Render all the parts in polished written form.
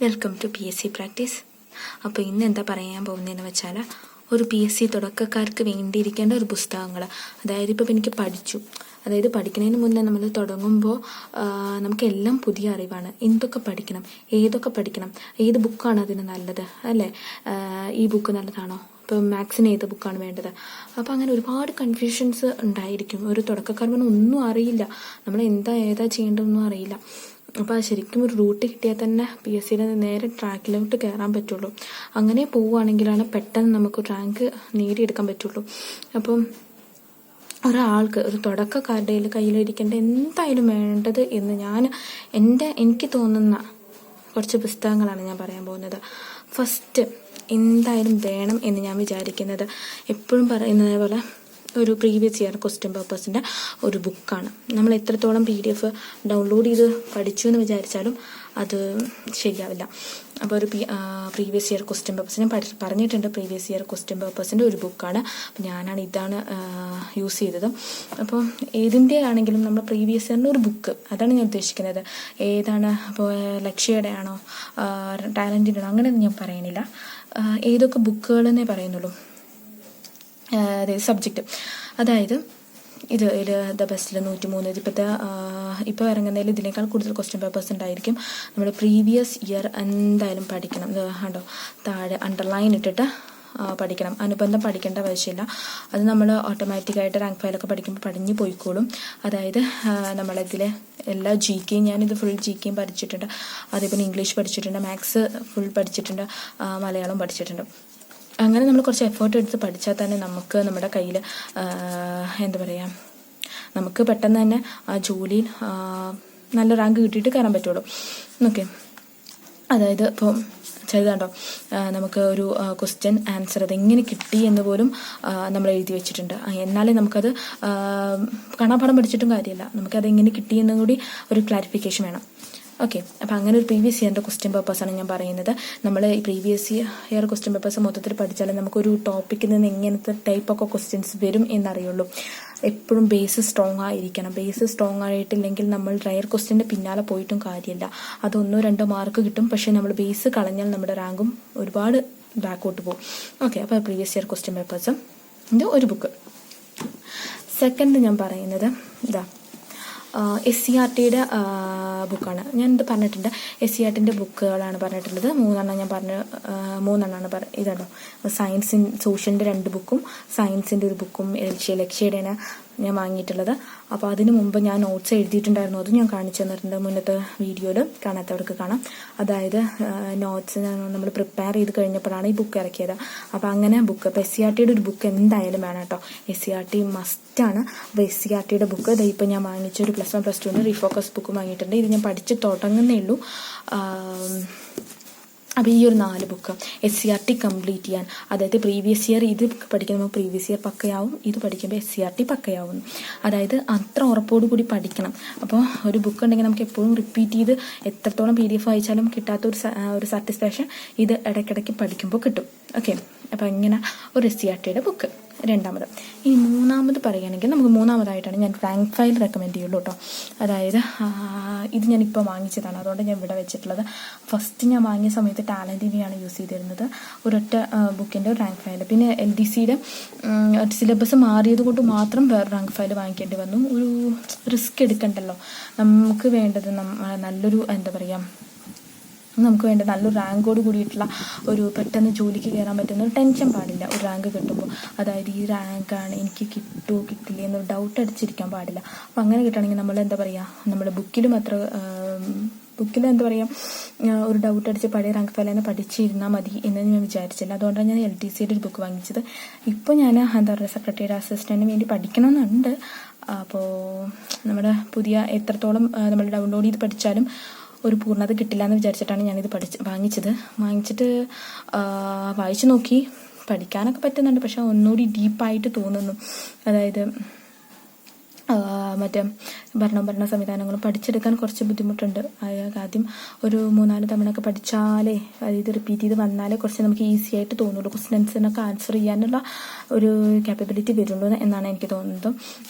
Welcome to PSC practice. അപ്പോൾ ഇന്ന് എന്താ പറയാൻ പോകുന്നതെന്ന് വെച്ചാൽ ഒരു PSC തുടക്കക്കാർക്ക് വേണ്ടിയിരിക്കേണ്ട ഒരു പുസ്തകങ്ങൾ. അതായത് ഇപ്പോൾ എനിക്ക് പഠിക്കുന്നതിന് മുന്നേ നമ്മൾ തുടങ്ങുമ്പോൾ നമുക്കെല്ലാം പുതിയ അറിവാണ്. എന്തൊക്കെ പഠിക്കണം, ഏതൊക്കെ പഠിക്കണം, ഏത് ബുക്കാണ് അതിന് നല്ലത്, അല്ലേ? ഈ ബുക്ക് നല്ലതാണോ, ഇപ്പോൾ മാത്സിന് ഏത് ബുക്കാണ് വേണ്ടത്? അപ്പോൾ അങ്ങനെ ഒരുപാട് കൺഫ്യൂഷൻസ് ഉണ്ടായിരിക്കും. ഒരു തുടക്കക്കാരന് ഒന്നും അറിയില്ല, നമ്മൾ ഏതാ ചെയ്യേണ്ടതെന്നും അറിയില്ല. അപ്പോൾ ശരിക്കും ഒരു റൂട്ട് കിട്ടിയാൽ തന്നെ PSCയുടെ നേരെ ട്രാക്കിലോട്ട് കയറാൻ പറ്റുള്ളൂ. അങ്ങനെ പോവുകയാണെങ്കിലാണ് പെട്ടെന്ന് നമുക്ക് റാങ്ക് നേടിയെടുക്കാൻ പറ്റുള്ളൂ. അപ്പം ഒരാൾക്ക്, ഒരു തുടക്കക്കാരുടെ കയ്യിലിരിക്കേണ്ട എന്തായാലും വേണ്ടത് എന്ന് എനിക്ക് തോന്നുന്ന കുറച്ച് പുസ്തകങ്ങളാണ് ഞാൻ പറയാൻ പോകുന്നത്. ഫസ്റ്റ് എന്തായാലും വേണം എന്ന് ഞാൻ വിചാരിക്കുന്നത്, എപ്പോഴും പറയുന്നത് പോലെ ഒരു പ്രീവിയസ് ഇയർ ക്വസ്റ്റ്യൻ പേപ്പേഴ്സിൻ്റെ ഒരു ബുക്കാണ്. നമ്മൾ എത്രത്തോളം PDF ഡൗൺലോഡ് ചെയ്ത് പഠിച്ചു എന്ന് വിചാരിച്ചാലും അത് ശരിയാവില്ല. അപ്പോൾ ഒരു പ്രീവിയസ് ഇയർ ക്വസ്റ്റ്യൻ പേപ്പേഴ്സ് ഞാൻ പറഞ്ഞിട്ടുണ്ട്. പ്രീവിയസ് ഇയർ ക്വസ്റ്റ്യൻ പേപ്പേഴ്സിൻ്റെ ഒരു ബുക്കാണ്. അപ്പോൾ ഇതാണ് യൂസ് ചെയ്തത്. അപ്പോൾ ഏതിൻ്റെ ആണെങ്കിലും നമ്മൾ പ്രീവിയസ് ഇയറിൻ്റെ ഒരു ബുക്ക്, അതാണ് ഞാൻ ഉദ്ദേശിക്കുന്നത്. ഏതാണ്, ഇപ്പോൾ ലക്ഷ്യയുടെ ആണോ ടാലൻറ്റിൻ്റെ ആണോ അങ്ങനെയൊന്നും ഞാൻ പറയണില്ല. ഏതൊക്കെ ബുക്കുകളെന്നേ പറയുന്നുള്ളൂ. അതായത് സബ്ജക്റ്റ്, അതായത് ദ ബെസ്റ്റിൽ 103 ഇപ്പോൾ ഇറങ്ങുന്നതിൽ ഇതിനേക്കാൾ കൂടുതൽ ക്വസ്റ്റ്യൻ പേപ്പേഴ്സ് ഉണ്ടായിരിക്കും. നമ്മൾ പ്രീവിയസ് ഇയർ എന്തായാലും പഠിക്കണം. കണ്ടോ, താഴെ അണ്ടർലൈൻ ഇട്ടിട്ട് പഠിക്കണം. അനുബന്ധം പഠിക്കേണ്ട ആവശ്യമില്ല. അത് നമ്മൾ ഓട്ടോമാറ്റിക്കായിട്ട് റാങ്ക് ഫയലൊക്കെ പഠിക്കുമ്പോൾ പഠിഞ്ഞു പോയിക്കോളും. അതായത് നമ്മളതിലെ എല്ലാ GKയും, ഞാനിത് ഫുൾ GKയും പഠിച്ചിട്ടുണ്ട്. അതേപോലെ ഇംഗ്ലീഷ് പഠിച്ചിട്ടുണ്ട്, മാത്സ് ഫുൾ പഠിച്ചിട്ടുണ്ട്, മലയാളം പഠിച്ചിട്ടുണ്ട്. അങ്ങനെ നമ്മൾ കുറച്ച് എഫേർട്ട് എടുത്ത് പഠിച്ചാൽ തന്നെ നമുക്ക് നമ്മുടെ കയ്യിൽ നമുക്ക് പെട്ടെന്ന് തന്നെ ആ ജോലിയിൽ നല്ല റാങ്ക് കിട്ടിയിട്ട് കയറാൻ പറ്റുള്ളൂ. ഓക്കെ, അതായത് ഇപ്പോൾ ചെയ്താണ്ടോ നമുക്ക് ഒരു ക്വസ്റ്റ്യൻ ആൻസർ അതെങ്ങനെ കിട്ടി എന്ന് പോലും നമ്മൾ എഴുതി വെച്ചിട്ടുണ്ട്. എന്നാലേ നമുക്കത് കാണാപ്പാഠം പഠിച്ചിട്ടും കാര്യമില്ല, നമുക്കതെങ്ങനെ കിട്ടിയെന്നും കൂടി ഒരു ക്ലാരിഫിക്കേഷൻ വേണം. ഓക്കെ, അപ്പോൾ അങ്ങനെ ഒരു പ്രീവിയസ് ഇയറിൻ്റെ ക്വസ്റ്റ്യൻ പേപ്പേഴ്സാണ് ഞാൻ പറയുന്നത്. നമ്മൾ ഈ പ്രീവിയസ് ഇയർ ക്വസ്റ്റ്യൻ പേപ്പേഴ്സ് മൊത്തത്തിൽ പഠിച്ചാലേ നമുക്കൊരു ടോപ്പിക്കിൽ നിന്ന് എങ്ങനത്തെ ടൈപ്പൊക്കെ ക്വസ്റ്റ്യൻസ് വരും എന്നറിയുള്ളൂ. എപ്പോഴും ബേസ് സ്ട്രോങ് ആയിരിക്കണം. ബേസ് സ്ട്രോങ് ആയിട്ടില്ലെങ്കിൽ നമ്മൾ റയർ ക്വസ്റ്റ്യൻ്റെ പിന്നാലെ പോയിട്ടും കാര്യമില്ല. അത് 1-2 മാർക്ക് കിട്ടും, പക്ഷേ നമ്മൾ ബേസ് കളഞ്ഞാൽ നമ്മുടെ റാങ്കും ഒരുപാട് ബാക്കോട്ട് പോകും. ഓക്കെ, അപ്പോൾ പ്രീവിയസ് ഇയർ ക്വസ്റ്റ്യൻ പേപ്പേഴ്സും ഇത് ഒരു ബുക്ക്. സെക്കൻഡ് ഞാൻ പറയുന്നത് SCERTയുടെ ബുക്കാണ്. ഞാനിത് പറഞ്ഞിട്ടുണ്ട്. SCERTൻ്റെ ബുക്കുകളാണ് പറഞ്ഞിട്ടുള്ളത്. 3 ഞാൻ ഇതാണോ, സോഷ്യലിൻ്റെ 2 ബുക്കും സയൻസിൻ്റെ ഒരു ബുക്കും ലക്ഷ്യയുടെയാണ് ഞാൻ വാങ്ങിയിട്ടുള്ളത്. അപ്പോൾ അതിന് മുമ്പ് ഞാൻ നോട്ട്സ് എഴുതിയിട്ടുണ്ടായിരുന്നു, അതും ഞാൻ കാണിച്ചു തന്നിട്ടുണ്ട് മുന്നത്തെ വീഡിയോയിൽ, കാണാത്തവർക്ക് കാണാം. അതായത് നോട്ട്സ് നമ്മൾ പ്രിപ്പയർ ചെയ്ത് കഴിഞ്ഞപ്പോഴാണ് ഈ ബുക്ക് ഇറക്കിയത്. അപ്പോൾ അങ്ങനെ ബുക്ക്, ഇപ്പോൾ SCERTയുടെ ഒരു ബുക്ക് എന്തായാലും വേണം കേട്ടോ. SCERT മസ്റ്റാണ്. അപ്പോൾ SCERTയുടെ ബുക്ക് ഇപ്പോൾ ഞാൻ വാങ്ങിച്ച ഒരു +1 +2 റീഫോക്കസ് ബുക്ക് വാങ്ങിയിട്ടുണ്ട്. ഇത് ഞാൻ പഠിച്ച് തുടങ്ങുന്നേ ഉള്ളൂ. അപ്പോൾ ഈ ഒരു 4 ബുക്ക് SCERT കംപ്ലീറ്റ് ചെയ്യാൻ, അതായത് പ്രീവിയസ് ഇയർ ഇത് പഠിക്കുമ്പോൾ പ്രീവിയസ് ഇയർ പക്കയാവും, ഇത് പഠിക്കുമ്പോൾ SCERT പക്കയാവും. അതായത് അത്ര ഉറപ്പോടു കൂടി പഠിക്കണം. അപ്പോൾ ഒരു ബുക്ക് ഉണ്ടെങ്കിൽ നമുക്ക് എപ്പോഴും റിപ്പീറ്റ് ചെയ്ത് എത്രത്തോളം PDF വായിച്ചാലും കിട്ടാത്ത ഒരു സാറ്റിസ്ഫാക്ഷൻ ഇത് ഇടയ്ക്കിടയ്ക്ക് പഠിക്കുമ്പോൾ കിട്ടും. ഓക്കെ, അപ്പോൾ ഇങ്ങനെ ഒരു SCERTയുടെ ബുക്ക് രണ്ടാമത്. ഇനി മൂന്നാമത് പറയുകയാണെങ്കിൽ നമുക്ക് മൂന്നാമതായിട്ടാണ് ഞാൻ റാങ്ക് ഫയൽ റെക്കമെൻഡ് ചെയ്യുള്ളൂ കേട്ടോ. അതായത് ഇത് ഞാനിപ്പോൾ വാങ്ങിച്ചതാണ്, അതുകൊണ്ട് ഞാൻ ഇവിടെ വെച്ചിട്ടുള്ളത്. ഫസ്റ്റ് ഞാൻ വാങ്ങിയ സമയത്ത് ടാലൻറ്റിനെയാണ് യൂസ് ചെയ്തിരുന്നത്, ഒരൊറ്റ ബുക്കിൻ്റെ റാങ്ക് ഫയൽ. പിന്നെ LDCയുടെ സിലബസ് മാറിയത് കൊണ്ട് മാത്രം വേറെ റാങ്ക് ഫയൽ വാങ്ങിക്കേണ്ടി വന്നു. ഒരു റിസ്ക് എടുക്കണ്ടല്ലോ. നമുക്ക് വേണ്ടത് നല്ലൊരു നമുക്ക് വേണ്ട നല്ലൊരു റാങ്കോട് കൂടിയിട്ടുള്ള ഒരു പെട്ടെന്ന് ജോലിക്ക് കയറാൻ പറ്റുന്ന ഒരു ടെൻഷൻ പാടില്ല ഒരു റാങ്ക് കിട്ടുമ്പോൾ. അതായത് ഈ റാങ്കാണ് എനിക്ക് കിട്ടുമോ കിട്ടില്ലേ എന്നൊരു ഡൗട്ട് അടിച്ചിരിക്കാൻ പാടില്ല. അപ്പോൾ അങ്ങനെ കിട്ടുകയാണെങ്കിൽ നമ്മൾ നമ്മുടെ ബുക്കിലും ഒരു ഡൗട്ട് അടിച്ച് പഴയ റാങ്ക് ഫയൽ തന്നെ പഠിച്ചിരുന്നാൽ മതി എന്ന് ഞാൻ വിചാരിച്ചില്ല. അതുകൊണ്ടാണ് ഞാൻ LTCയുടെ ഒരു ബുക്ക് വാങ്ങിച്ചത്. ഇപ്പോൾ ഞാൻ സെക്രട്ടറിയുടെ അസിസ്റ്റൻറ്റിന് വേണ്ടി പഠിക്കണമെന്നുണ്ട്. അപ്പോൾ നമ്മുടെ പുതിയ എത്രത്തോളം നമ്മൾ ഡൗൺലോഡ് ചെയ്ത് പഠിച്ചാലും ഒരു പൂർണ്ണത കിട്ടില്ല എന്ന് വിചാരിച്ചിട്ടാണ് ഞാനിത് വാങ്ങിച്ചിട്ട് വായിച്ചു നോക്കി. പഠിക്കാനൊക്കെ പറ്റുന്നുണ്ട്, പക്ഷെ ഒന്നുകൂടി ഡീപ്പായിട്ട് തോന്നുന്നു. അതായത് ഭരണ സംവിധാനങ്ങളും പഠിച്ചെടുക്കാൻ കുറച്ച് ബുദ്ധിമുട്ടുണ്ട്. ആദ്യം ഒരു 3-4 തവണയൊക്കെ പഠിച്ചാലേ, അതായത് റിപ്പീറ്റ് ചെയ്ത് വന്നാലേ കുറച്ച് നമുക്ക് ഈസി ആയിട്ട് തോന്നുള്ളൂ. ക്വസ്റ്റ്യൻസിനൊക്കെ ആൻസർ ചെയ്യാനുള്ള ഒരു ക്യാപ്പബിലിറ്റി വരുള്ളൂ എന്നാണ് എനിക്ക് തോന്നുന്നത്.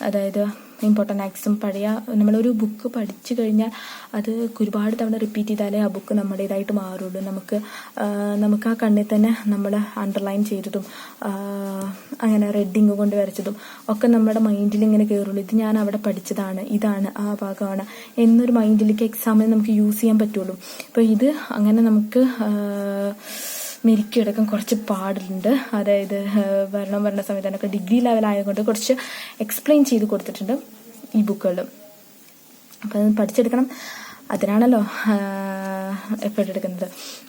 അതായത് ഇമ്പോർട്ടൻ്റ് ആക്സും പഴയ നമ്മളൊരു ബുക്ക് പഠിച്ചു കഴിഞ്ഞാൽ അത് ഒരുപാട് തവണ റിപ്പീറ്റ് ചെയ്താലേ ആ ബുക്ക് നമ്മുടേതായിട്ട് മാറുള്ളൂ. നമുക്ക് ആ കണ്ണിൽ തന്നെ നമ്മൾ അണ്ടർലൈൻ ചെയ്തതും അങ്ങനെ റെഡിങ് കൊണ്ട് വരച്ചതും ഒക്കെ നമ്മുടെ മൈൻഡിൽ ഇങ്ങനെ കയറുള്ളൂ. ഇത് ഞാൻ അവിടെ പഠിച്ചതാണ്, ഇതാണ് ആ ഭാഗമാണ് എന്നൊരു മൈൻഡിലേക്ക് എക്സാമിന് നമുക്ക് യൂസ് ചെയ്യാൻ പറ്റുള്ളൂ. അപ്പോൾ ഇത് അങ്ങനെ നമുക്ക് മെരുക്കിയെടുക്കാൻ കുറച്ച് പാടുണ്ട്. അതായത് ഭരണ സംവിധാനമൊക്കെ ഡിഗ്രി ലെവലായതുകൊണ്ട് കുറച്ച് എക്സ്പ്ലെയിൻ ചെയ്ത് കൊടുത്തിട്ടുണ്ട് ഈ ബുക്കുകൾ. അപ്പം അത് പഠിച്ചെടുക്കണം, അതിനാണല്ലോ എഫേർട്ട് എടുക്കുന്നത്.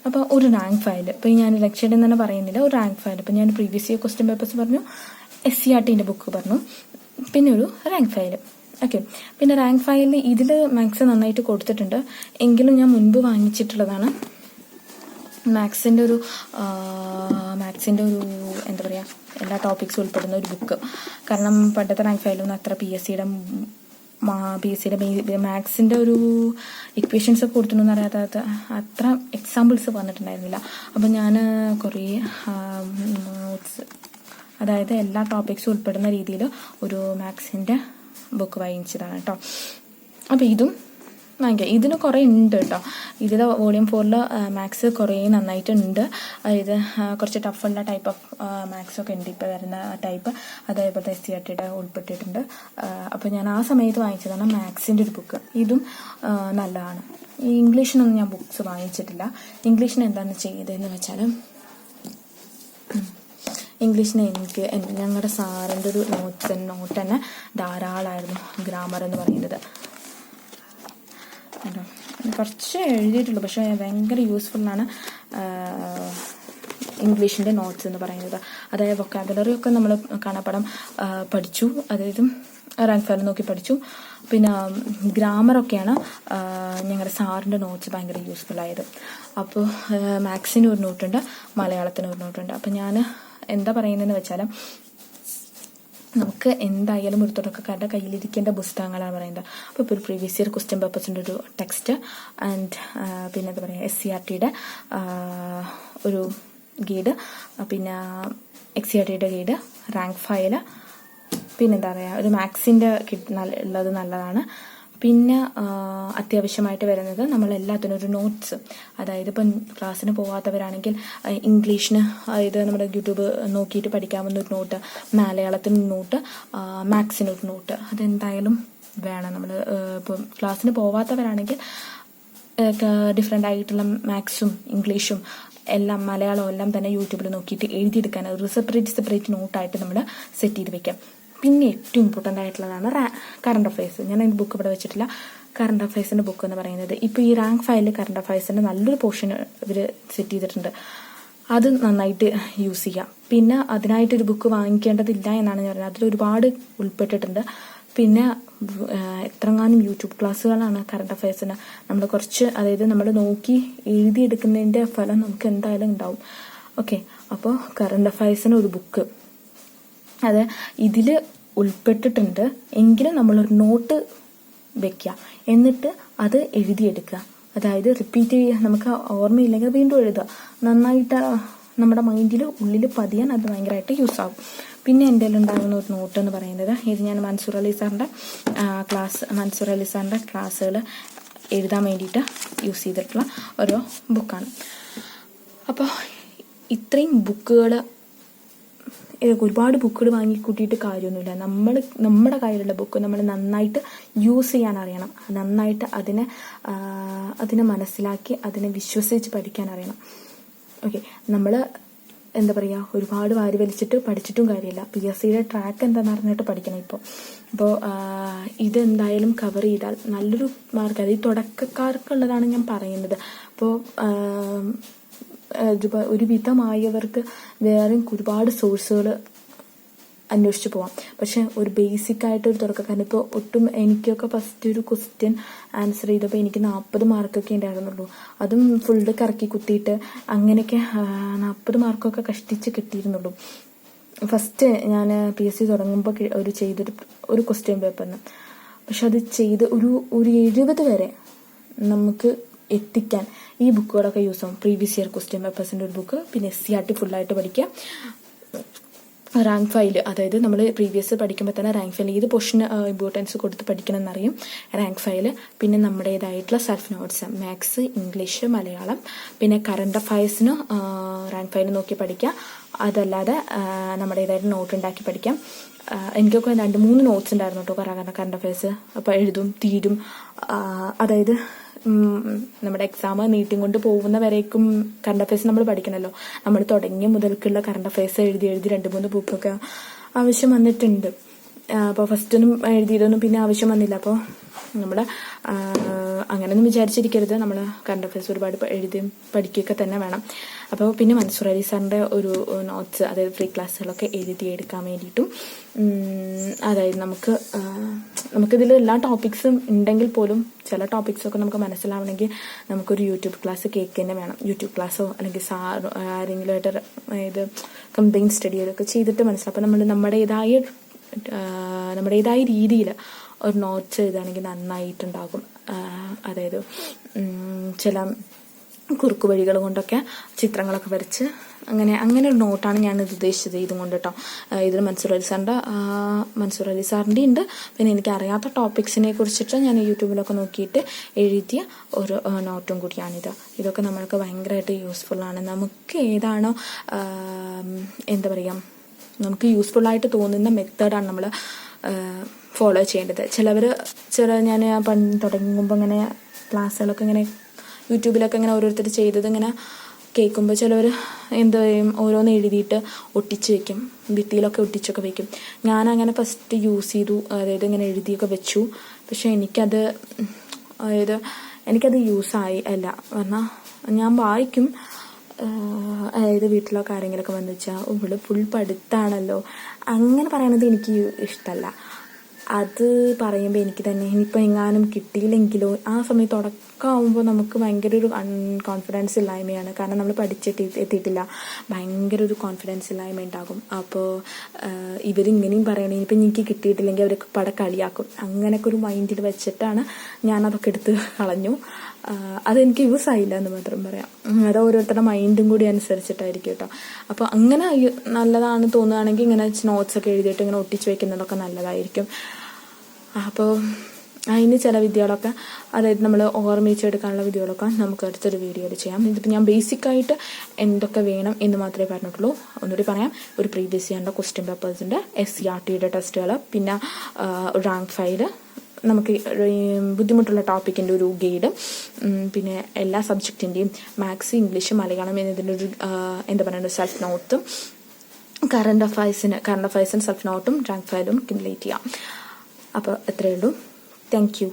അപ്പോൾ ഒരു റാങ്ക് ഫയൽ, ഇപ്പോൾ ഞാൻ ലെക്ചറിൽ തന്നെ പറയുന്നില്ല, ഒരു റാങ്ക് ഫയൽ. ഇപ്പോൾ ഞാൻ പ്രീവിയസ് ഇയർ ക്വസ്റ്റ്യൻ പേപ്പേഴ്സ് പറഞ്ഞു, SCRTൻ്റെ ബുക്ക് പറഞ്ഞു, പിന്നെ ഒരു റാങ്ക് ഫയൽ. ഓക്കെ, പിന്നെ റാങ്ക് ഫയലിൽ ഇതിൽ മാത്സ് നന്നായിട്ട് കൊടുത്തിട്ടുണ്ട്. എങ്കിലും ഞാൻ മുൻപ് വാങ്ങിച്ചിട്ടുള്ളതാണ് മാത്സിൻ്റെ ഒരു എന്താ പറയുക, എല്ലാ ടോപ്പിക്സും ഉൾപ്പെടുന്ന ഒരു ബുക്ക്. കാരണം പണ്ടത്തെ റാങ്ക് ഫയലൊന്നും അത്ര PSCയുടെ മാത്സിൻ്റെ ഒരു ഇക്വേഷൻസ് ഒക്കെ കൊടുത്തിട്ടൊന്നും അറിയാത്ത അത്ര എക്സാമ്പിൾസ് വന്നിട്ടുണ്ടായിരുന്നില്ല. അപ്പം ഞാൻ കുറേ നോട്ട്സ്, അതായത് എല്ലാ ടോപ്പിക്സും ഉൾപ്പെടുന്ന രീതിയിൽ ഒരു മാത്സിൻ്റെ ബുക്ക് വാങ്ങിച്ചതാണ് കേട്ടോ. അപ്പോൾ ഇതും വാങ്ങിക്കാം. ഇതിന് കുറേ ഉണ്ട് കേട്ടോ. ഇതിൽ വോളിയം 4 മാത്സ് കുറേ നന്നായിട്ടുണ്ട്. അതായത് കുറച്ച് ടഫുള്ള ടൈപ്പ് ഓഫ് മാത്സ് ഒക്കെ ഉണ്ട് ഇപ്പോൾ വരുന്ന ടൈപ്പ്, അതേപോലത്തെ SCRTയുടെ ഉൾപ്പെട്ടിട്ടുണ്ട്. അപ്പോൾ ഞാൻ ആ സമയത്ത് വാങ്ങിച്ചതാണ് മാത്സിൻ്റെ ഒരു ബുക്ക്. ഇതും നല്ലതാണ്. ഈ ഇംഗ്ലീഷിനൊന്നും ഞാൻ ബുക്സ് വാങ്ങിച്ചിട്ടില്ല. ഇംഗ്ലീഷിന് എന്താണ് ചെയ്തതെന്ന് വെച്ചാൽ, ഇംഗ്ലീഷിന് എനിക്ക് ഞങ്ങളുടെ സാറിൻ്റെ ഒരു നോട്ട് തന്നെ ധാരാളമായിരുന്നു. ഗ്രാമർ എന്ന് പറയുന്നത് കുറച്ച് എഴുതിയിട്ടുള്ളൂ, പക്ഷേ ഭയങ്കര യൂസ്ഫുള്ളാണ് ഇംഗ്ലീഷിൻ്റെ നോട്ട്സ് എന്ന് പറയുന്നത്. അതായത് വൊക്കാബുലറി ഒക്കെ നമ്മൾ കാണാപ്പാഠം പഠിച്ചു, അതായത് റാങ്ക് ഫയൽ നോക്കി പഠിച്ചു. പിന്നെ ഗ്രാമറൊക്കെയാണ് ഞങ്ങളുടെ സാറിൻ്റെ നോട്ട്സ് ഭയങ്കര യൂസ്ഫുള്ളായത്. അപ്പോൾ മാത്സിന് ഒരു നോട്ടുണ്ട്, മലയാളത്തിന് ഒരു നോട്ടുണ്ട്. അപ്പോൾ ഞാൻ എന്താ പറയുന്നതെന്ന് വെച്ചാൽ, നമുക്ക് എന്തായാലും ഒരു തുടക്കക്കാരുടെ കയ്യിലിരിക്കേണ്ട പുസ്തകങ്ങളാണ് പറയുന്നത്. അപ്പോൾ ഇപ്പോൾ ഒരു പ്രീവിയസ് ഇയർ ക്വസ്റ്റ്യൻ പേപ്പേഴ്സിൻ്റെ ഒരു ടെക്സ്റ്റ് ആൻഡ് പിന്നെ എന്താ പറയുക SCRTയുടെ ഒരു ഗൈഡ്, പിന്നെ XCRTയുടെ ഗൈഡ്, റാങ്ക് ഫയൽ, പിന്നെന്താ പറയുക ഒരു മാത്സിൻ്റെ ഉള്ളത് നല്ലതാണ്. പിന്നെ അത്യാവശ്യമായിട്ട് വരുന്നത് നമ്മളെല്ലാത്തിനും ഒരു നോട്ട്സ്, അതായത് ഇപ്പം ക്ലാസ്സിന് പോകാത്തവരാണെങ്കിൽ ഇംഗ്ലീഷിന് അതായത് നമ്മുടെ യൂട്യൂബ് നോക്കിയിട്ട് പഠിക്കാവുന്ന ഒരു നോട്ട്, മലയാളത്തിന് നോട്ട്, മാത്സിനൊരു നോട്ട്, അതെന്തായാലും വേണം. നമ്മൾ ഇപ്പം ക്ലാസ്സിന് പോവാത്തവരാണെങ്കിൽ ഡിഫറെൻ്റ് ആയിട്ടുള്ള മാത്സും ഇംഗ്ലീഷും എല്ലാം മലയാളവും എല്ലാം തന്നെ യൂട്യൂബിൽ നോക്കിയിട്ട് എഴുതിയെടുക്കാൻ ഒരു സെപ്പറേറ്റ് നോട്ടായിട്ട് നമ്മൾ സെറ്റ് ചെയ്ത് വെക്കാം. പിന്നെ ഏറ്റവും ഇമ്പോർട്ടൻ്റ് ആയിട്ടുള്ളതാണ് കറണ്ട് അഫയേഴ്സ്. ഞാൻ അതിൻ്റെ ബുക്ക് ഇവിടെ വെച്ചിട്ടില്ല. കറണ്ട് അഫയേഴ്സിൻ്റെ ബുക്ക് എന്ന് പറയുന്നത് ഇപ്പോൾ ഈ റാങ്ക് ഫയലിൽ കറണ്ട് അഫയേഴ്സിൻ്റെ നല്ലൊരു പോർഷൻ ഇവർ സെറ്റ് ചെയ്തിട്ടുണ്ട്. അത് നന്നായിട്ട് യൂസ് ചെയ്യാം. പിന്നെ അതിനായിട്ടൊരു ബുക്ക് വാങ്ങിക്കേണ്ടതില്ല എന്നാണ് ഞാൻ പറയുന്നത്. അതിൽ ഒരുപാട് ഉൾപ്പെട്ടിട്ടുണ്ട്. പിന്നെ എത്രങ്ങാനും യൂട്യൂബ് ക്ലാസ്സുകളാണ് കറണ്ട് അഫയേഴ്സിന്. നമ്മൾ കുറച്ച് അതായത് നമ്മൾ നോക്കി എഴുതിയെടുക്കുന്നതിൻ്റെ ഫലം നമുക്ക് എന്തായാലും ഉണ്ടാവും. ഓക്കെ, അപ്പോൾ കറണ്ട് അഫയേഴ്സിന് ഒരു ബുക്ക് അത് ഇതിൽ ഉൾപ്പെട്ടിട്ടുണ്ട്. എങ്കിലും നമ്മളൊരു നോട്ട് വെക്കുക, എന്നിട്ട് അത് എഴുതിയെടുക്കുക. അതായത് റിപ്പീറ്റ് ചെയ്യുക, നമുക്ക് ഓർമ്മയില്ലെങ്കിൽ വീണ്ടും എഴുതുക. നന്നായിട്ട് നമ്മുടെ മൈൻഡിൽ ഉള്ളിൽ പതിയാൻ അത് ഭയങ്കരമായിട്ട് യൂസ് ആകും. പിന്നെ എൻ്റെ ഉണ്ടാകുന്ന ഒരു നോട്ട് എന്ന് പറയുന്നത്, ഇത് ഞാൻ മൻസൂർ അലി സാറിൻ്റെ ക്ലാസ്സുകൾ എഴുതാൻ വേണ്ടിയിട്ട് യൂസ് ചെയ്തിട്ടുള്ള ഒരു ബുക്കാണ്. അപ്പോൾ ഇത്രയും ബുക്കുകൾ, ഒരുപാട് ബുക്കുകൾ വാങ്ങിക്കൂട്ടിയിട്ട് കാര്യമൊന്നുമില്ല. നമ്മുടെ കയ്യിലുള്ള ബുക്ക് നമ്മൾ നന്നായിട്ട് യൂസ് ചെയ്യാൻ അറിയണം. നന്നായിട്ട് അതിനെ മനസ്സിലാക്കി അതിനെ വിശ്വസിച്ച് പഠിക്കാൻ അറിയണം. ഓക്കെ, നമ്മൾ എന്താ പറയുക, ഒരുപാട് വാരി വലിച്ചിട്ട് പഠിച്ചിട്ടും കാര്യമില്ല. PSCയുടെ ട്രാക്ക് എന്താണെന്ന് അറിഞ്ഞിട്ട് പഠിക്കണം. ഇപ്പോൾ ഇതെന്തായാലും കവർ ചെയ്താൽ നല്ലൊരു മാർക്ക്, അത് ഈ തുടക്കക്കാർക്കുള്ളതാണ് ഞാൻ പറയുന്നത്. അപ്പോൾ ഒരു വിധമായവർക്ക് വേറെയും ഒരുപാട് സോഴ്സുകൾ അന്വേഷിച്ച് പോവാം. പക്ഷെ ഒരു ബേസിക് ആയിട്ട് ഒരു തുടക്കക്കാരൻ, ഇപ്പോൾ ഒട്ടും എനിക്കൊക്കെ ഫസ്റ്റ് ഒരു ക്വസ്റ്റ്യൻ ആൻസർ ചെയ്തപ്പോൾ എനിക്ക് 40 മാർക്കൊക്കെ ഉണ്ടായിരുന്നുള്ളൂ. അതും ഫുള്ള് കറക്കി കുത്തിയിട്ട് അങ്ങനെയൊക്കെ 40 മാർക്കൊക്കെ കഷ്ടിച്ച് കിട്ടിയിരുന്നുള്ളൂ. ഫസ്റ്റ് ഞാൻ PSC തുടങ്ങുമ്പോൾ ഒരു ക്വസ്റ്റ്യൻ പേപ്പറിന്. പക്ഷെ അത് ചെയ്ത് ഒരു 70 വരെ നമുക്ക് എത്തിക്കാൻ ഈ ബുക്കുകളൊക്കെ യൂസ് ആവും. പ്രീവിയസ് ഇയർ ക്വസ്റ്റ്യൻ പേപ്പേഴ്സിൻ്റെ ഒരു ബുക്ക്, പിന്നെ SCRT ഫുള്ളായിട്ട് പഠിക്കുക. റാങ്ക് ഫയൽ, അതായത് നമ്മൾ പ്രീവിയസ് പഠിക്കുമ്പോൾ തന്നെ റാങ്ക് ഫയൽ ഏത് പൊസിഷന് ഇമ്പോർട്ടൻസ് കൊടുത്ത് പഠിക്കണം എന്നറിയും. റാങ്ക് ഫയൽ, പിന്നെ നമ്മുടേതായിട്ടുള്ള self notes, maths, English, Malayalam, പിന്നെ കറണ്ട് അഫയേഴ്സിന് റാങ്ക് ഫയൽ നോക്കി പഠിക്കാം. അതല്ലാതെ നമ്മുടേതായിട്ട് നോട്ട് ഉണ്ടാക്കി പഠിക്കാം. എനിക്കൊക്കെ 2-3 നോട്ട്സ് ഉണ്ടായിരുന്നു കേട്ടോ കറണ്ട് അഫയേഴ്സ്. അപ്പോൾ എഴുതും തീരും. അതായത് നമ്മുടെ എക്സാം നീട്ടിയും കൊണ്ട് പോകുന്നവരേക്കും കറണ്ട് അഫയേഴ്സ് നമ്മൾ പഠിക്കണമല്ലോ. നമ്മൾ തുടങ്ങിയ മുതൽക്കുള്ള കറണ്ട് അഫയേഴ്സ് എഴുതി 2-3 ബുക്കൊക്കെ ആവശ്യം വന്നിട്ടുണ്ട്. അപ്പോൾ ഫസ്റ്റൊന്നും എഴുതിയതൊന്നും പിന്നെ ആവശ്യം വന്നില്ല. അപ്പോൾ നമ്മൾ അങ്ങനെയൊന്നും വിചാരിച്ചിരിക്കരുത്. നമ്മൾ കറണ്ട് അഫയേഴ്സ് ഒരുപാട് എഴുതിയും പഠിക്കുകയൊക്കെ തന്നെ വേണം. അപ്പോൾ പിന്നെ മൻസൂർ അലി സാറിൻ്റെ ഒരു നോട്ട്സ്, അതായത് ഫ്രീ ക്ലാസ്സുകളൊക്കെ എഴുതിയെടുക്കാൻ വേണ്ടിയിട്ടും, അതായത് നമുക്കിതിൽ എല്ലാ ടോപ്പിക്സും ഉണ്ടെങ്കിൽ പോലും ചില ടോപ്പിക്സൊക്കെ നമുക്ക് മനസ്സിലാവണമെങ്കിൽ നമുക്കൊരു യൂട്യൂബ് ക്ലാസ് കേൾക്ക് തന്നെ വേണം. യൂട്യൂബ് ക്ലാസ്സോ അല്ലെങ്കിൽ ആരെങ്കിലുമായിട്ട് ഇത് കമ്പൈൻ സ്റ്റഡിയൊക്കെ ചെയ്തിട്ട് മനസ്സിലാവും. അപ്പോൾ നമ്മൾ നമ്മുടേതായ രീതിയിൽ ഒരു നോട്ട്സ് എഴുതുകയാണെങ്കിൽ നന്നായിട്ടുണ്ടാകും. അതായത് ചില കുറുക്കു വഴികൾ കൊണ്ടൊക്കെ ചിത്രങ്ങളൊക്കെ വരച്ച് അങ്ങനെ ഒരു നോട്ടാണ് ഞാനിത് ഉദ്ദേശിച്ചത് ഇതും കൊണ്ട് കേട്ടോ. ഇതിൽ മൻസൂർ അലി സാറിൻ്റെ ഉണ്ട്. പിന്നെ എനിക്ക് അറിയാത്ത ടോപ്പിക്സിനെ കുറിച്ചിട്ട് ഞാൻ യൂട്യൂബിലൊക്കെ നോക്കിയിട്ട് എഴുതിയ ഒരു നോട്ടും കൂടിയാണിത്. ഇതൊക്കെ നമ്മൾക്ക് ഭയങ്കരമായിട്ട് യൂസ്ഫുള്ളാണ്. നമുക്ക് ഏതാണോ എന്താ പറയുക, നമുക്ക് യൂസ്ഫുള്ളായിട്ട് തോന്നുന്ന മെത്തേഡാണ് നമ്മൾ ഫോളോ ചെയ്യേണ്ടത്. ഞാൻ തുടങ്ങുമ്പോൾ ഇങ്ങനെ ക്ലാസ്സുകളൊക്കെ ഇങ്ങനെ യൂട്യൂബിലൊക്കെ ഇങ്ങനെ ഓരോരുത്തർ ചെയ്തത് ഇങ്ങനെ കേൾക്കുമ്പോൾ ചിലവർ എന്താ ചെയ്യും, ഓരോന്ന് എഴുതിയിട്ട് ഒട്ടിച്ച് വെക്കും, ഭിത്തിയിലൊക്കെ ഒട്ടിച്ചൊക്കെ വെക്കും. ഞാനങ്ങനെ ഫസ്റ്റ് യൂസ് ചെയ്തു, അതായത് ഇങ്ങനെ എഴുതിയൊക്കെ വെച്ചു. പക്ഷെ എനിക്കത് യൂസായി അല്ല. പറഞ്ഞാൽ ഞാൻ വായിക്കും, അതായത് വീട്ടിലൊക്കെ ആരെങ്കിലുമൊക്കെ വന്നു വെച്ചാൽ ഇവിടെ ഫുൾ പഠിത്താണല്ലോ അങ്ങനെ പറയണത് എനിക്ക് ഇഷ്ടമല്ല. അത് പറയുമ്പോൾ എനിക്ക് തന്നെ ഇനിയിപ്പോൾ എങ്ങാനും കിട്ടിയില്ലെങ്കിലോ, ആ സമയത്ത് തുടക്കമാകുമ്പോൾ നമുക്ക് ഭയങ്കര ഒരു കോൺഫിഡൻസ് ഇല്ലായ്മയാണ്. കാരണം നമ്മൾ എത്തിയിട്ടില്ല, ഭയങ്കര ഒരു കോൺഫിഡൻസ് ഇല്ലായ്മ ഉണ്ടാകും. അപ്പോൾ ഇവരിങ്ങനെയും പറയണേ, ഇനിയിപ്പോൾ എനിക്ക് കിട്ടിയിട്ടില്ലെങ്കിൽ അവരൊക്കെ പട കളിയാക്കും. അങ്ങനെയൊക്കെ ഒരു മൈൻഡിൽ വെച്ചിട്ടാണ് ഞാനതൊക്കെ എടുത്ത് കളഞ്ഞു. അതെനിക്ക് യൂസ് ആയില്ല എന്ന് മാത്രം പറയാം. അത് ഓരോരുത്തരുടെ മൈൻഡും കൂടി അനുസരിച്ചിട്ടായിരിക്കും കേട്ടോ. അപ്പോൾ അങ്ങനെ നല്ലതാണ് തോന്നുകയാണെങ്കിൽ ഇങ്ങനെ നോട്ട്സൊക്കെ എഴുതിയിട്ട് ഇങ്ങനെ ഒട്ടിച്ച് വയ്ക്കുന്നതൊക്കെ നല്ലതായിരിക്കും. അപ്പോൾ അതിന് ചില വിദ്യകളൊക്കെ, അതായത് നമ്മൾ ഓർമ്മിച്ചെടുക്കാനുള്ള വിദ്യകളൊക്കെ നമുക്ക് അടുത്തൊരു വീഡിയോയിൽ ചെയ്യാം. ഇതിപ്പോൾ ഞാൻ ബേസിക്കായിട്ട് എന്തൊക്കെ വേണം എന്ന് മാത്രമേ പറഞ്ഞിട്ടുള്ളൂ. ഒന്നുകൂടി പറയാം, ഒരു പ്രീവിയസ് ഇയറിൻ്റെ ക്വസ്റ്റ്യൻ പേപ്പേഴ്സിൻ്റെ SCRTയുടെ ടെസ്റ്റുകൾ, പിന്നെ റാങ്ക് ഫയൽ, നമുക്ക് ബുദ്ധിമുട്ടുള്ള ടോപ്പിക്കിൻ്റെ ഒരു ഗൈഡ്, പിന്നെ എല്ലാ സബ്ജക്റ്റിൻ്റെയും മാത്സ്, ഇംഗ്ലീഷ്, മലയാളം എന്നതിൻ്റെ ഒരു എന്താ പറയുക സെൽഫ് നോട്ടും, കറണ്ട് അഫയേഴ്സിന് സെൽഫ് നോട്ടും റാങ്ക് ഫയലും കംപ്ലീറ്റ് ചെയ്യാം. അപ്പോൾ എത്രയേ ഉള്ളൂ. Thank you.